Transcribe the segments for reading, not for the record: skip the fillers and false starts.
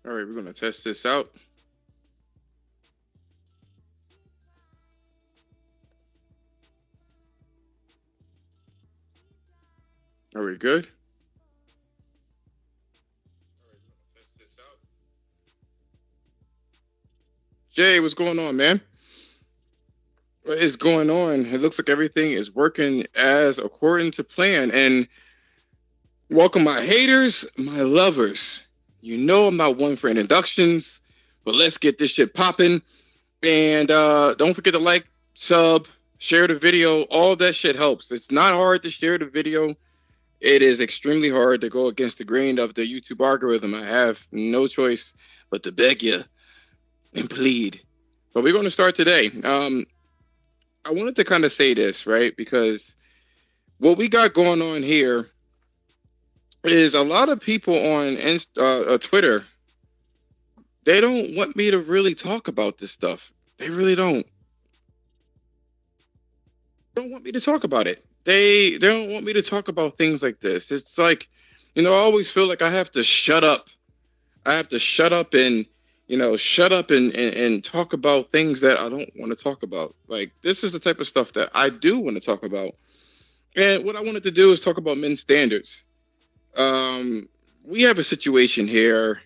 All right, we're going to test this out. Are we good? All right, we're going to test this out. Jay, what's going on, man? What is going on? It looks like everything is working as according to plan. And welcome, my haters, my lovers. You know I'm not one for introductions, but let's get this shit popping. And don't forget to like, sub, share the video. All that shit helps. It's not hard to share the video. It is extremely hard to go against the grain of the YouTube algorithm. I have no choice but to beg you and plead. But we're going to start today. I wanted to kind of say this, right? Because what we got going on here is a lot of people on Twitter, they don't want me to really talk about this stuff. They really don't. They don't want me to talk about it. They don't want me to talk about things like this. It's like, I always feel like I have to shut up. I have to shut up and, shut up and talk about things that I don't want to talk about. Like, this is the type of stuff that I do want to talk about. And what I wanted to do is talk about men's standards. We have a situation here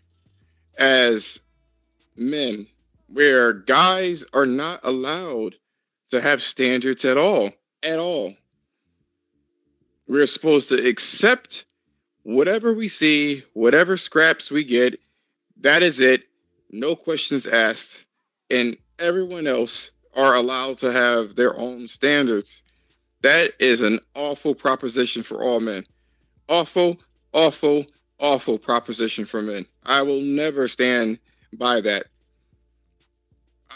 as men where guys are not allowed to have standards at all. We're supposed to accept whatever we see, whatever scraps we get. That is it. No questions asked. And everyone else are allowed to have their own standards. That is an awful proposition for all men. Awful, awful, awful proposition for men. I will never stand by that.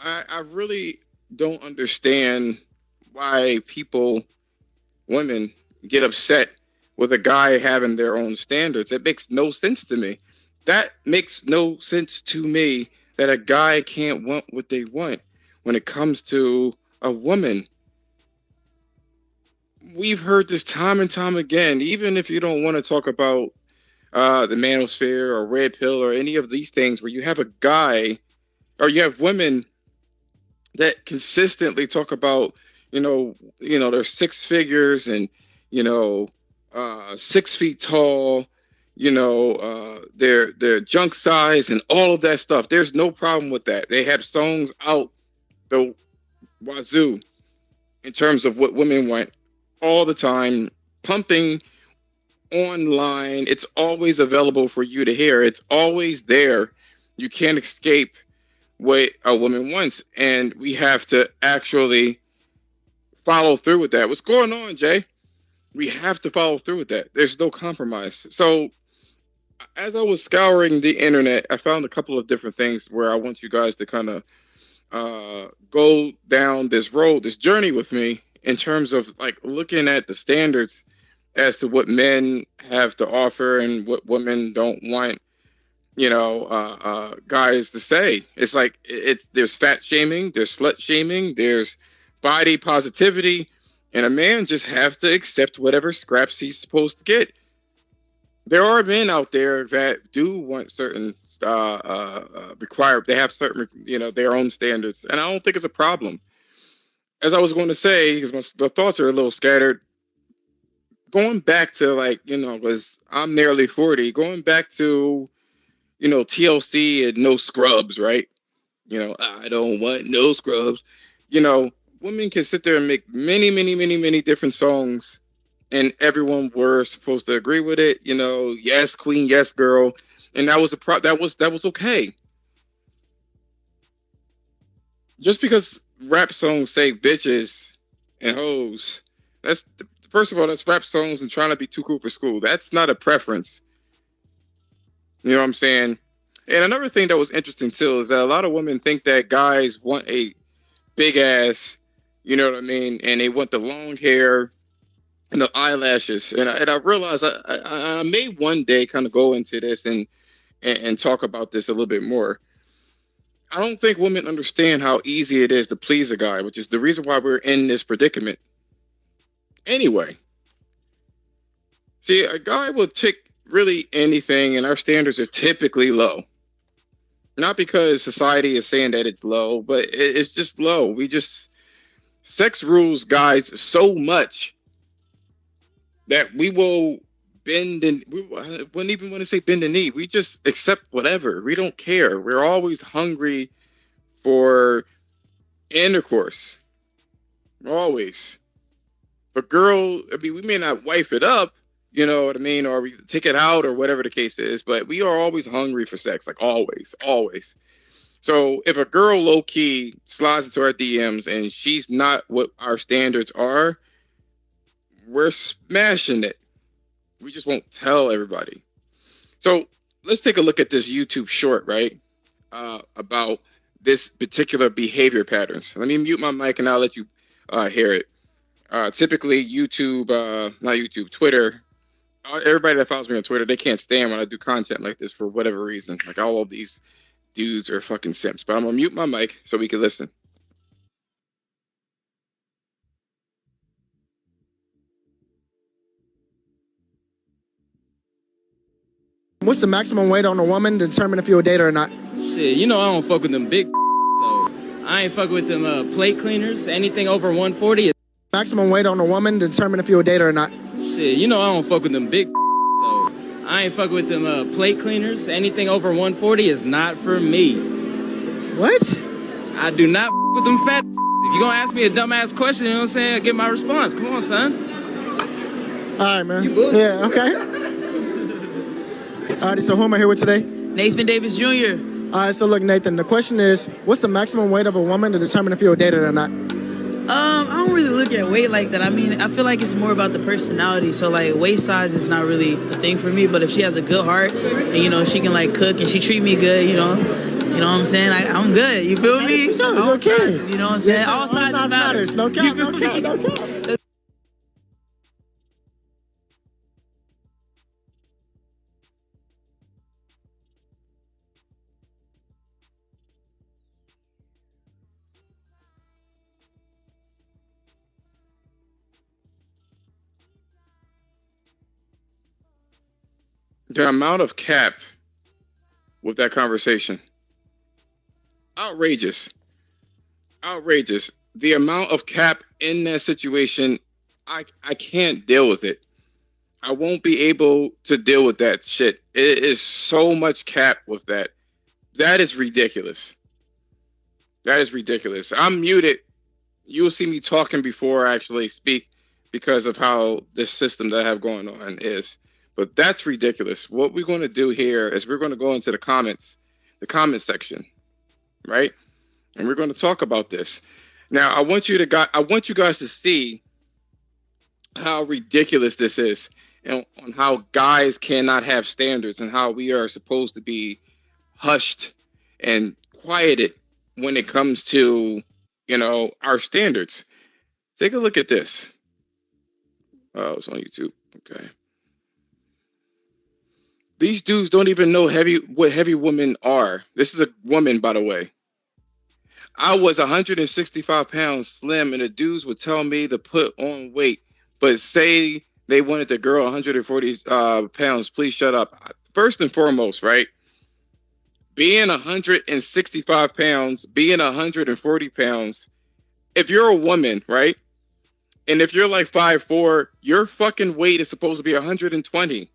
I really don't understand why women get upset with a guy having their own standards. It makes no sense to me. That makes no sense to me that a guy can't want what they want when it comes to a woman. We've heard this time and time again, even if you don't want to talk about the manosphere or red pill or any of these things where you have a guy or you have women that consistently talk about, their six figures and, 6 feet tall, their junk size and all of that stuff. There's no problem with that. They have songs out the wazoo in terms of what women want all the time, pumping online. It's always available for you to hear. It's always there. You can't escape what a woman wants, and we have to actually follow through with that. What's going on, Jay? We have to follow through with that. There's no compromise. So, as I was scouring the internet, I found a couple of different things where I want you guys to kind of go down this road, this journey with me in terms of like looking at the standards as to what men have to offer and what women don't want, guys to say. It's like there's fat shaming, there's slut shaming, there's body positivity, and a man just has to accept whatever scraps he's supposed to get. There are men out there that do want certain require. They have certain, their own standards, and I don't think it's a problem. As I was going to say, because the thoughts are a little scattered. Going back to was I'm nearly 40. Going back to TLC and No Scrubs, right? I don't want no scrubs. Women can sit there and make many, many, many, many different songs, and everyone were supposed to agree with it. Yes, queen, yes, girl, and that was that was okay. Just because rap songs say bitches and hoes, that's first of all, that's rap songs and trying to be too cool for school. That's not a preference. You know what I'm saying? And another thing that was interesting too is that a lot of women think that guys want a big ass, you know what I mean, and they want the long hair and the eyelashes. And I realized I may one day kind of go into this and talk about this a little bit more. I don't think women understand how easy it is to please a guy, which is the reason why we're in this predicament. Anyway, see, a guy will take really anything, and our standards are typically low. Not because society is saying that it's low, but it's just low. Sex rules guys so much that we will bend, and we wouldn't even want to say bend the knee. We just accept whatever. We don't care. We're always hungry for intercourse. Always. But girl, I mean, we may not wife it up, you know what I mean, or we take it out or whatever the case is, but we are always hungry for sex, like always, always. So if a girl low key slides into our DMs and she's not what our standards are, we're smashing it. We just won't tell everybody. So let's take a look at this YouTube short, right? About this particular behavior patterns. Let me mute my mic and I'll let you hear it. Typically YouTube, not YouTube, Twitter. Everybody that follows me on Twitter, they can't stand when I do content like this for whatever reason. Like all of these dudes are fucking simps. But I'm gonna mute my mic so we can listen. What's the maximum weight on a woman to determine if you're a dater or not? Shit, I don't fuck with them big so I ain't fucking with them plate cleaners. Anything over 140 is... Maximum weight on a woman to determine if you're a dater or not? Shit, I don't fuck with them big so I ain't fucking with them plate cleaners. Anything over 140 is not for me. What? I do not fuck with them fat. If you gonna ask me a dumbass question, you know what I'm saying, I get my response. Come on, son. All right, man. Yeah, okay. All right, so who am I here with today? Nathan Davis Jr. All right, so look, Nathan, the question is, what's the maximum weight of a woman to determine if you're a dater or not? I don't really look at weight like that. I mean, I feel like it's more about the personality. So, like, waist size is not really a thing for me. But if she has a good heart and, she can, like, cook and she treat me good, you know what I'm saying? I'm good. You feel me? Okay. You know what I'm saying? Yeah, all sizes matter. No cap, no cap, no cap. The amount of cap with that conversation. Outrageous. Outrageous. The amount of cap in that situation, I can't deal with it. I won't be able to deal with that shit. It is so much cap with that. That is ridiculous. That is ridiculous. I'm muted. You'll see me talking before I actually speak because of how this system that I have going on is. But that's ridiculous. What we're going to do here is we're going to go into the comment section, right? And we're going to talk about this. Now, I want you guys to see how ridiculous this is, and on how guys cannot have standards, and how we are supposed to be hushed and quieted when it comes to, our standards. Take a look at this. Oh, it's on YouTube. Okay. These dudes don't even know what heavy women are. This is a woman, by the way. I was 165 pounds slim, and the dudes would tell me to put on weight, but say they wanted the girl 140 pounds. Please shut up. First and foremost, right? Being 165 pounds, being 140 pounds, if you're a woman, right? And if you're like 5'4", your fucking weight is supposed to be 120,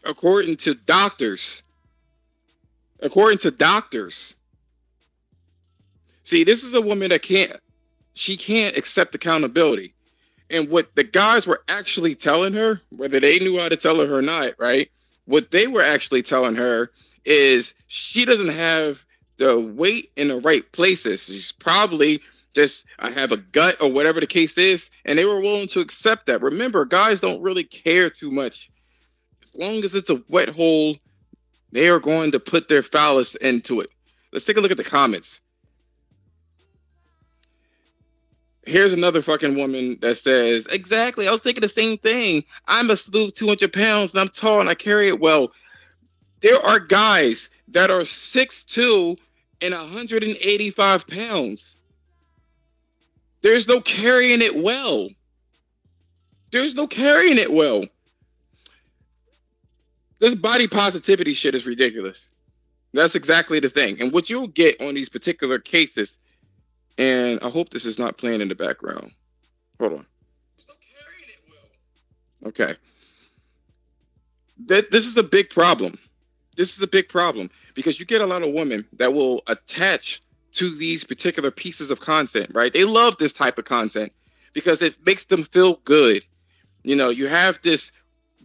according to doctors. According to doctors. See, this is a woman that can't accept accountability. And what the guys were actually telling her, whether they knew how to tell her or not, right? What they were actually telling her is she doesn't have the weight in the right places. She's probably just, I have a gut or whatever the case is. And they were willing to accept that. Remember, guys don't really care too much. As long as it's a wet hole, they are going to put their phallus into it. Let's take a look at the comments. Here's another fucking woman that says, exactly, I was thinking the same thing. I'm a smooth 200 pounds and I'm tall and I carry it well. There are guys that are 6'2" and 185 pounds. There's no carrying it well. There's no carrying it well. This body positivity shit is ridiculous. That's exactly the thing. And what you'll get on these particular cases, and I hope this is not playing in the background. Hold on. Still carrying it well. Okay. This is a big problem. This is a big problem because you get a lot of women that will attach to these particular pieces of content, right? They love this type of content because it makes them feel good. You have this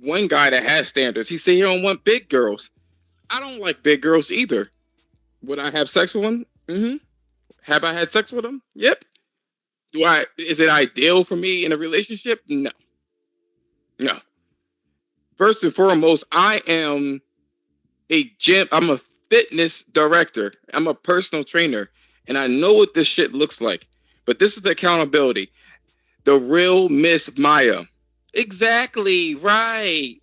one guy that has standards. He said he don't want big girls. I don't like big girls either. Would I have sex with one? Mm-hmm. Have I had sex with them? Yep. Is it ideal for me in a relationship? No. No. First and foremost, I'm a fitness director. I'm a personal trainer, and I know what this shit looks like. But this is the accountability. The real Miss Maya. Exactly, right.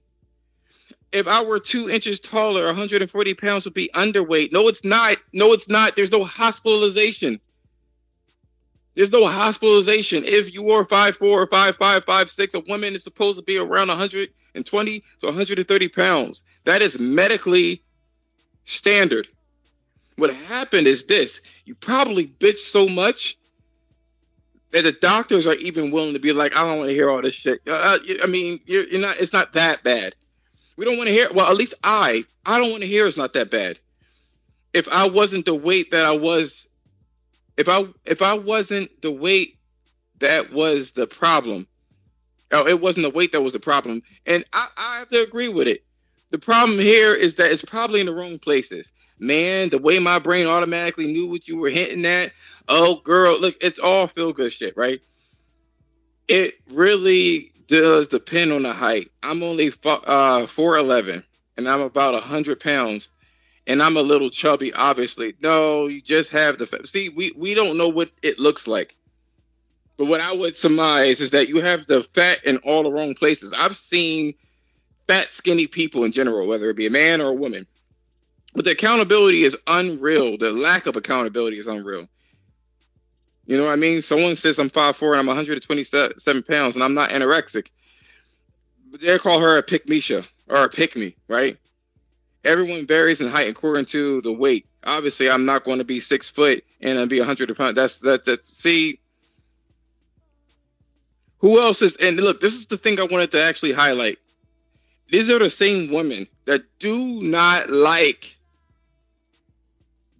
If I were 2 inches taller, 140 pounds would be underweight. No, it's not. No, it's not. There's no hospitalization. There's no hospitalization. If you are 5'4", or 5'5", 5'6", a woman is supposed to be around 120 to 130 pounds. That is medically standard. What happened is this. You probably bitch so much that the doctors are even willing to be like, I don't want to hear all this shit. I mean, you're not. It's not that bad. We don't want to hear. Well, at least I don't want to hear it's not that bad. If I wasn't the weight that I was, if I wasn't the weight that was the problem, or it wasn't the weight that was the problem, and I have to agree with it. The problem here is that it's probably in the wrong places. Man, the way my brain automatically knew what you were hinting at. Oh, girl, look, it's all feel-good shit, right? It really does depend on the height. I'm only 4'11", and I'm about 100 pounds, and I'm a little chubby, obviously. No, you just have the... See, we don't know what it looks like. But what I would surmise is that you have the fat in all the wrong places. I've seen fat, skinny people in general, whether it be a man or a woman. But the accountability is unreal. The lack of accountability is unreal. You know what I mean? Someone says I'm 5'4" and I'm 127 pounds and I'm not anorexic. They call her a pick-misha or a pick-me, right? Everyone varies in height according to the weight. Obviously, I'm not going to be 6 foot and I'll be 100 pounds. See, who else is? And look, this is the thing I wanted to actually highlight. These are the same women that do not like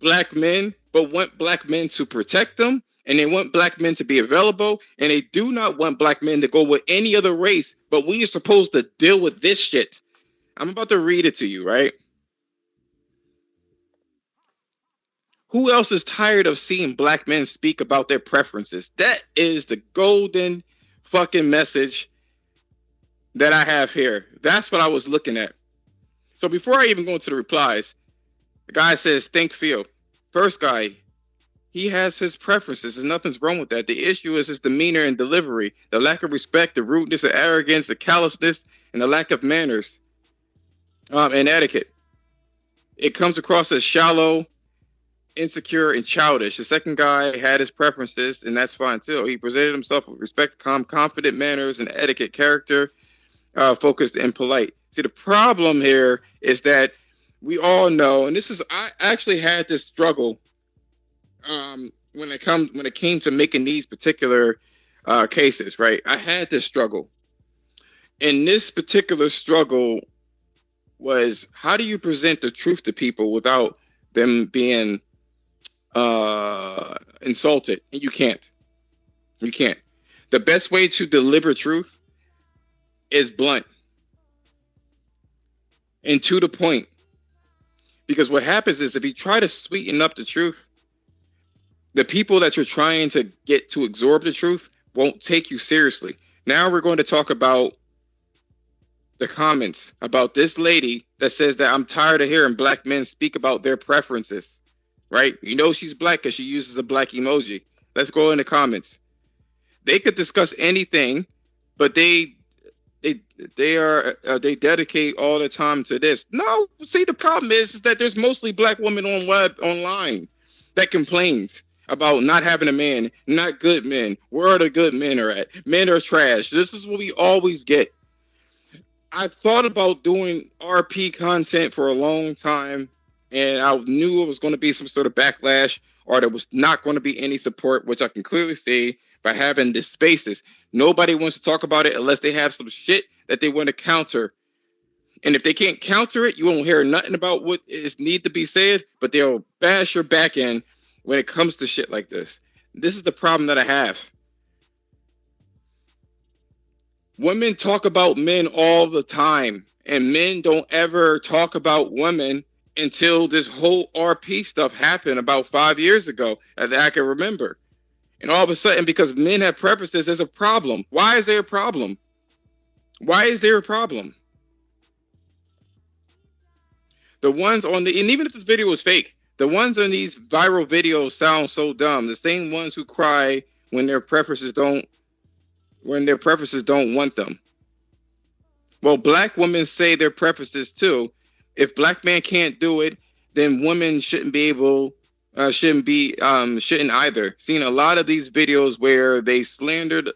black men, but want black men to protect them, and they want black men to be available, and they do not want black men to go with any other race, but we are supposed to deal with this shit. I'm about to read it to you, right? Who else is tired of seeing black men speak about their preferences? That is the golden fucking message that I have here. That's what I was looking at. So before I even go into the replies, the guy says, think, feel. First guy, he has his preferences, and nothing's wrong with that. The issue is his demeanor and delivery, the lack of respect, the rudeness, the arrogance, the callousness, and the lack of manners and etiquette. It comes across as shallow, insecure, and childish. The second guy had his preferences, and that's fine too. He presented himself with respect, calm, confident manners, and etiquette, character, focused and polite. See, the problem here is that we all know, and I actually had this struggle when it came to making these particular cases, right? I had this struggle. And this particular struggle was, how do you present the truth to people without them being insulted? And you can't. You can't. The best way to deliver truth is blunt and to the point. Because what happens is, if you try to sweeten up the truth, the people that you're trying to get to absorb the truth won't take you seriously. Now we're going to talk about the comments about this lady that says that I'm tired of hearing black men speak about their preferences, right? You know she's black because she uses a black emoji. Let's go in the comments. They could discuss anything, but they dedicate all the time to this. No, see, the problem is that there's mostly black women online that complains about not having a man, not good men. Where the good men are at? Men are trash. This is what we always get. I thought about doing RP content for a long time, and I knew it was going to be some sort of backlash, or there was not going to be any support, which I can clearly see by having these spaces. Nobody wants to talk about it unless they have some shit that they want to counter. And if they can't counter it, you won't hear nothing about what is need to be said, but they'll bash your back end when it comes to shit like this. This is the problem that I have. Women talk about men all the time, and men don't ever talk about women until this whole RP stuff happened about 5 years ago that I can remember. And all of a sudden, because men have preferences, there's a problem. Why is there a problem? Why is there a problem? The ones on the, and even if this video was fake, the ones on these viral videos sound so dumb. The same ones who cry when their preferences don't want them. Well, black women say their preferences too. If black man can't do it, then women shouldn't either. Seen a lot of these videos where they slandered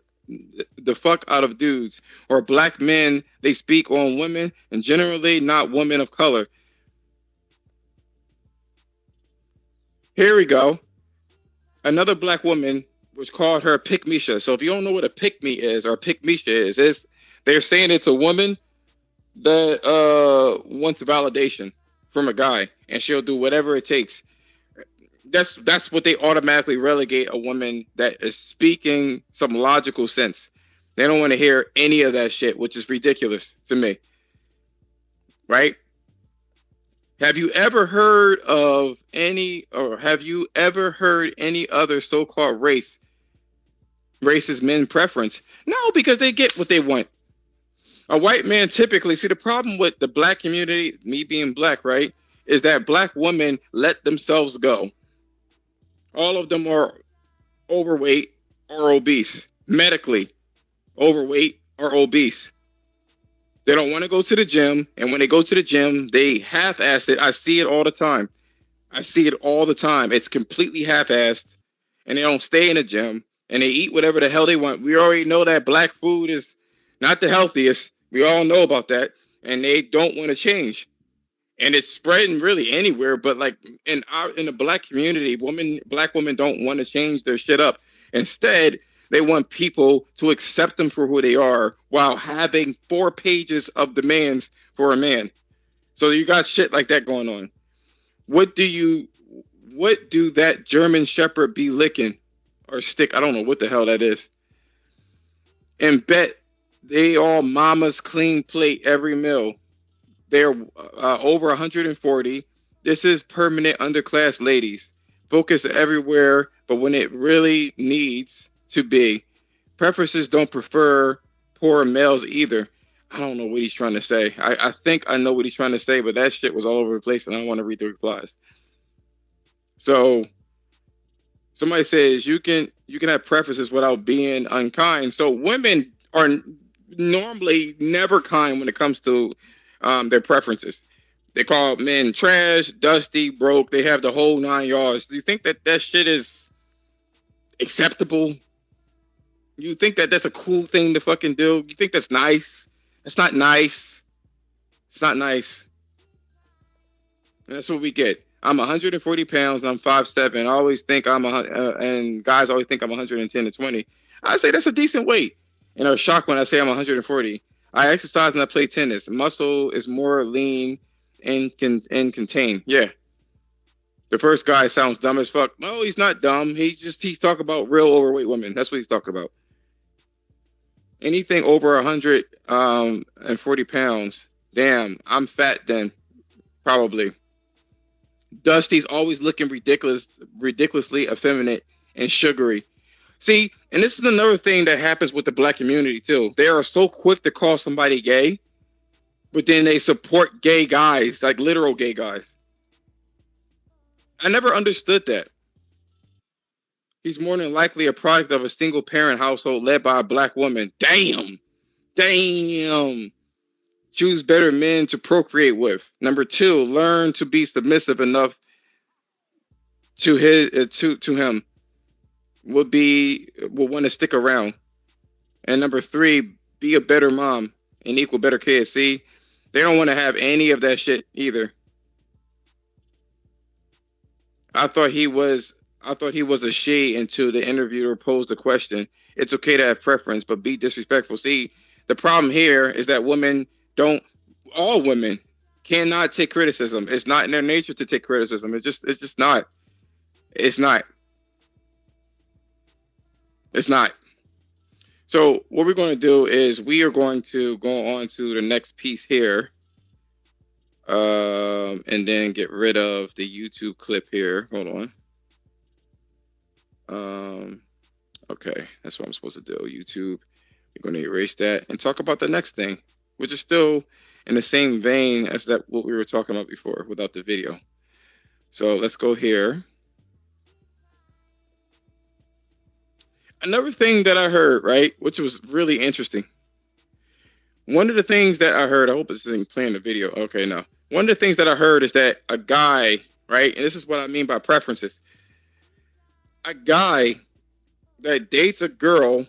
the fuck out of dudes or black men. They speak on women, and generally not women of color. Here we go. Another black woman was called her pick-misha. So if you don't know what a pick-me is or pick-misha is they're saying it's a woman that wants validation from a guy, and she'll do whatever it takes. That's what they automatically relegate a woman that is speaking some logical sense. They don't want to hear any of that shit, which is ridiculous to me. Right? Have you ever heard of any other so-called racist men preference? No, because they get what they want. A white man typically, see, the problem with the black community, me being black, right, is that black women let themselves go. All of them are overweight or obese, medically overweight or obese. They don't want to go to the gym, and when they go to the gym, they half-ass it. I see it all the time. It's completely half-assed, and they don't stay in the gym, and they eat whatever the hell they want. We already know that black food is not the healthiest. We all know about that, and they don't want to change. And it's spreading really anywhere, but like in the black community, black women don't want to change their shit up. Instead, They want people to accept them for who they are while having 4 pages of demands for a man. So you got shit like that going on. What do that German Shepherd be licking or stick? I don't know what the hell that is. And bet they all mamas clean plate every meal. They're over 140. This is permanent underclass ladies. Focus everywhere, but when it really needs to be. Preferences don't prefer poor males either. I don't know what he's trying to say. I think I know what he's trying to say, but that shit was all over the place, and I don't want to read the replies. So somebody says you can have preferences without being unkind. So women are normally never kind when it comes to their preferences. They call men trash, dusty, broke. They have the whole 9 yards. Do you think that shit is acceptable? You think that's a cool thing to fucking do? You think that's nice? That's not nice. It's not nice. And that's what we get. I'm 140 pounds and I'm 5'7". I always think and guys always think I'm 110 to 20. I say that's a decent weight. And they're shocked when I say I'm 140. I exercise and I play tennis. Muscle is more lean and contained. Yeah. The first guy sounds dumb as fuck. No, he's not dumb. He's talking about real overweight women. That's what he's talking about. Anything over 140 pounds. Damn, I'm fat then. Probably. Dusty's always looking ridiculously effeminate and sugary. See, and this is another thing that happens with the black community too. They are so quick to call somebody gay, but then they support gay guys, like literal gay guys. I never understood that. He's more than likely a product of a single parent household led by a black woman. Damn. Choose better men to procreate with. Number 2, learn to be submissive enough to him. Will want to stick around. And number 3, be a better mom and equal better kids. See, they don't want to have any of that shit either. I thought he was a she until the interviewer posed the question. It's okay to have preference, but be disrespectful. See, the problem here is that all women cannot take criticism. It's not in their nature to take criticism. It's just not. It's not. It's not. So what we're going to do is we are going to go on to the next piece here. And then get rid of the YouTube clip here. Hold on. Okay, that's what I'm supposed to do. YouTube. We're going to erase that and talk about the next thing, which is still in the same vein as what we were talking about before without the video. So let's go here. Another thing that I heard, right, which was really interesting. One of the things that I heard, I hope this isn't playing the video. Okay, no. One of the things that I heard is that a guy, right, and this is what I mean by preferences. A guy that dates a girl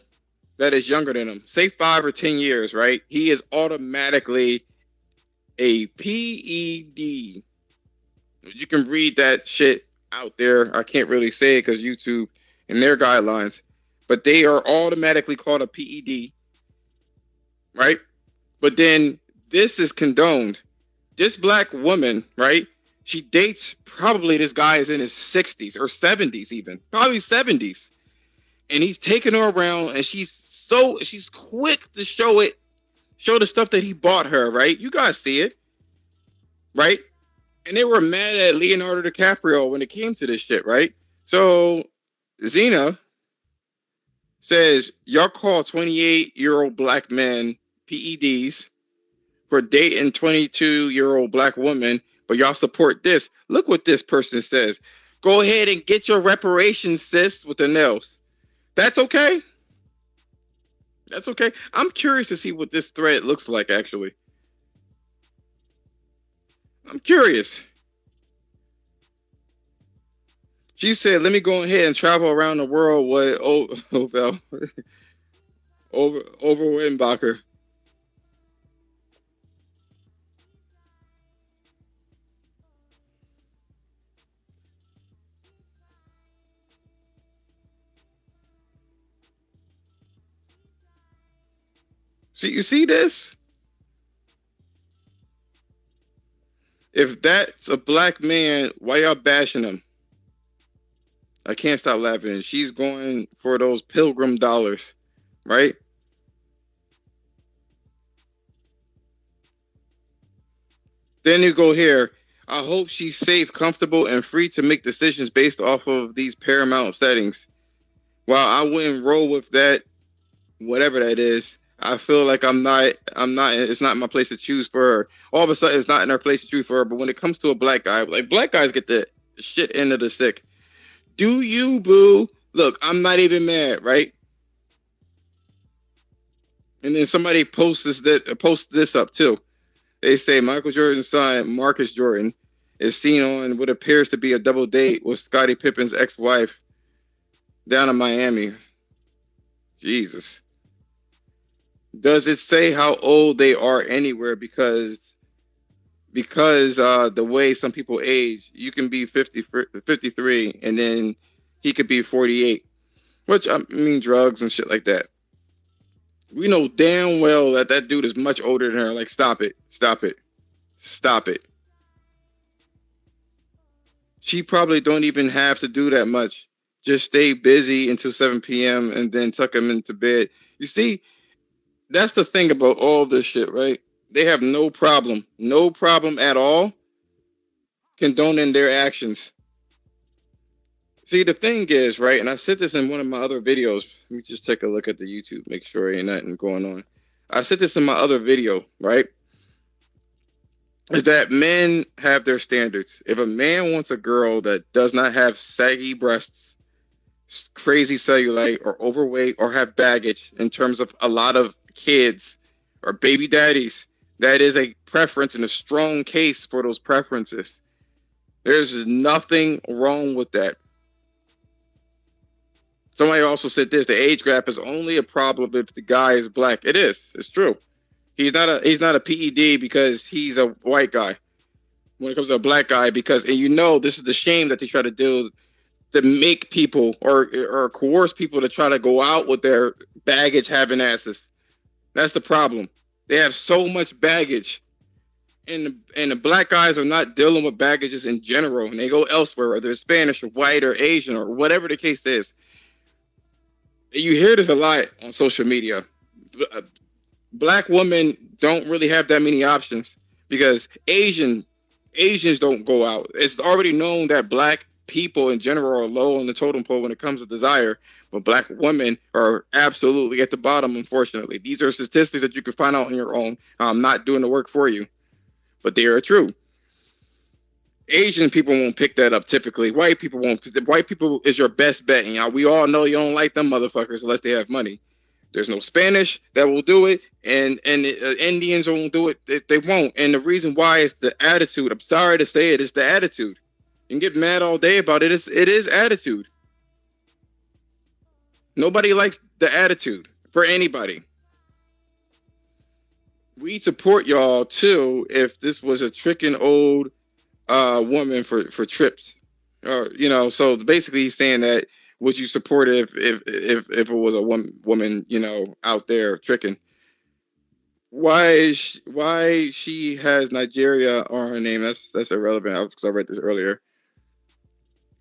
that is younger than him, say 5 or 10 years, right? He is automatically a PED. You can read that shit out there. I can't really say it because YouTube and their guidelines, but they are automatically called a PED, right? But then this is condoned. This black woman, right? She dates probably this guy is in his 60s or 70s even, probably 70s. And he's taking her around and she's quick to show the stuff that he bought her, right? You guys see it, right? And they were mad at Leonardo DiCaprio when it came to this shit, right? So Xena says, y'all call 28-year-old black men PEDs for dating 22-year-old black women, but y'all support this. Look what this person says. Go ahead and get your reparations, sis, with the nails. That's okay? That's okay. I'm curious to see what this thread looks like, actually. I'm curious. She said, let me go ahead and travel around the world with over Wittenbacher. See, you see this? If that's a black man, why y'all bashing him? I can't stop laughing. She's going for those pilgrim dollars, right? Then you go here. I hope she's safe, comfortable, and free to make decisions based off of these paramount settings. While I wouldn't roll with that, whatever that is, I feel like it's not my place to choose for her. All of a sudden, it's not in her place to choose for her. But when it comes to a black guy, like black guys get the shit end of the stick. Do you, boo? Look, I'm not even mad, right? And then somebody posts this up too. They say Michael Jordan's son, Marcus Jordan, is seen on what appears to be a double date with Scottie Pippen's ex-wife down in Miami. Jesus. Does it say how old they are anywhere? Because the way some people age, you can be 53 and then he could be 48, which I mean drugs and shit like that. We know damn well that dude is much older than her. Like, stop it. She probably don't even have to do that much. Just stay busy until 7 p.m. and then tuck him into bed. You see, that's the thing about all this shit, right? They have no problem at all condoning their actions. See, the thing is, right, and I said this in one of my other videos. Let me just take a look at the YouTube, make sure ain't nothing going on. I said this in my other video, right, is that men have their standards. If a man wants a girl that does not have saggy breasts, crazy cellulite, or overweight, or have baggage in terms of a lot of kids or baby daddies, that is a preference and a strong case for those preferences. There's nothing wrong with that. Somebody also said this: the age gap is only a problem if the guy is black. It is. It's true. He's not a PED because he's a white guy. When it comes to a black guy, because, and you know, this is the shame that they try to do to make people or coerce people to try to go out with their baggage having asses. That's the problem. They have so much baggage, and the black guys are not dealing with baggages in general, and they go elsewhere, whether it's Spanish or white or Asian or whatever the case is. You hear this a lot on social media. Black women don't really have that many options because Asians don't go out. It's already known that black people in general are low on the totem pole when it comes to desire, but black women are absolutely at the bottom, unfortunately. These are statistics that you can find out on your own. I'm not doing the work for you, but they are true. Asian people won't pick that up typically. White people won't. White people is your best bet. And we all know you don't like them motherfuckers unless they have money. There's no Spanish that will do it, and Indians won't do it. They won't. And the reason why is the attitude. I'm sorry to say it, it's the attitude. You can get mad all day about it. It is attitude. Nobody likes the attitude for anybody. We support y'all too if this was a tricking old woman for trips, or so basically he's saying that would you support it if it was a woman out there tricking? Why she has Nigeria on her name, that's irrelevant because I read this earlier.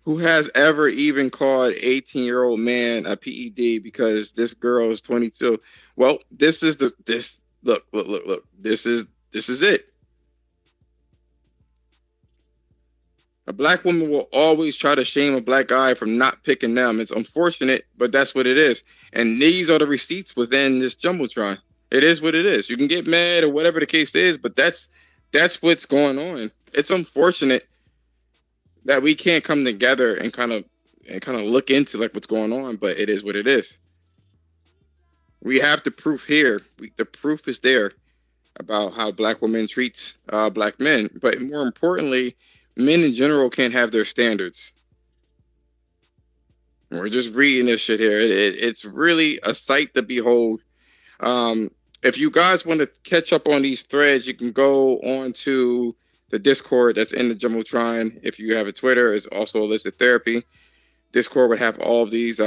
Who has ever even called 18-year-old man a PED because this girl is 22? Well, look, this is it. A black woman will always try to shame a black guy from not picking them. It's unfortunate, but that's what it is. And these are the receipts within this Jumbotron. It is what it is. You can get mad or whatever the case is, but that's what's going on. It's unfortunate that we can't come together and kind of look into like what's going on, but it is what it is. We have the proof here. The proof is there about how black women treats black men, but more importantly, men in general can't have their standards. We're just reading this shit here. It's really a sight to behold. If you guys want to catch up on these threads, you can go on to the Discord that's in the Jumbotron. If you have a Twitter, it's also Illicit Therapy. Discord would have all of these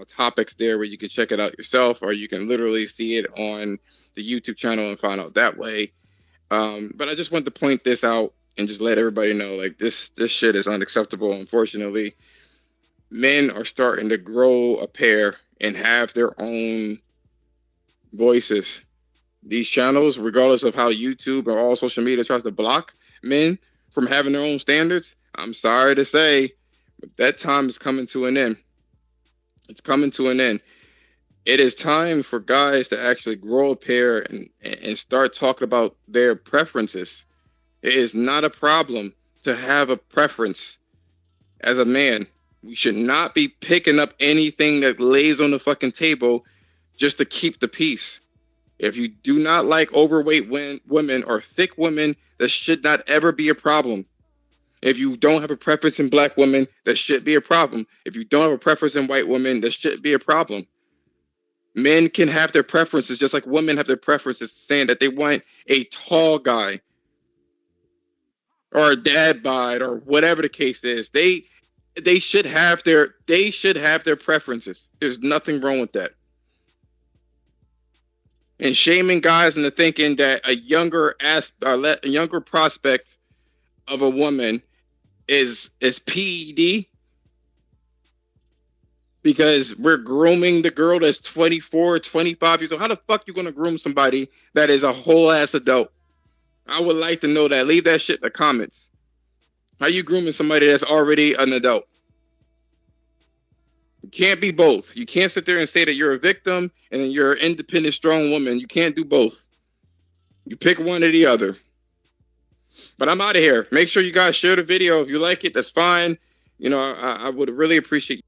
topics there where you can check it out yourself, or you can literally see it on the YouTube channel and find out that way. But I just want to point this out and just let everybody know, like, this shit is unacceptable. Unfortunately, men are starting to grow a pair and have their own voices. These channels, regardless of how YouTube or all social media tries to block men from having their own standards, I'm sorry to say, but that time is coming to an end. It's coming to an end. It is time for guys to actually grow a pair and start talking about their preferences. It is not a problem to have a preference as a man. We should not be picking up anything that lays on the fucking table just to keep the peace. If you do not like overweight women or thick women, that should not ever be a problem. If you don't have a preference in black women, that should be a problem. If you don't have a preference in white women, that should be a problem. Men can have their preferences just like women have their preferences, saying that they want a tall guy or a dad bod or whatever the case is. They should have their preferences. There's nothing wrong with that. And shaming guys into thinking that a younger prospect of a woman is PED because we're grooming the girl that's 24, 25 years old. How the fuck you gonna groom somebody that is a whole ass adult? I would like to know that. Leave that shit in the comments. How you grooming somebody that's already an adult? You can't be both. You can't sit there and say that you're a victim and then you're an independent, strong woman. You can't do both. You pick one or the other. But I'm out of here. Make sure you guys share the video. If you like it, that's fine. You know, I would really appreciate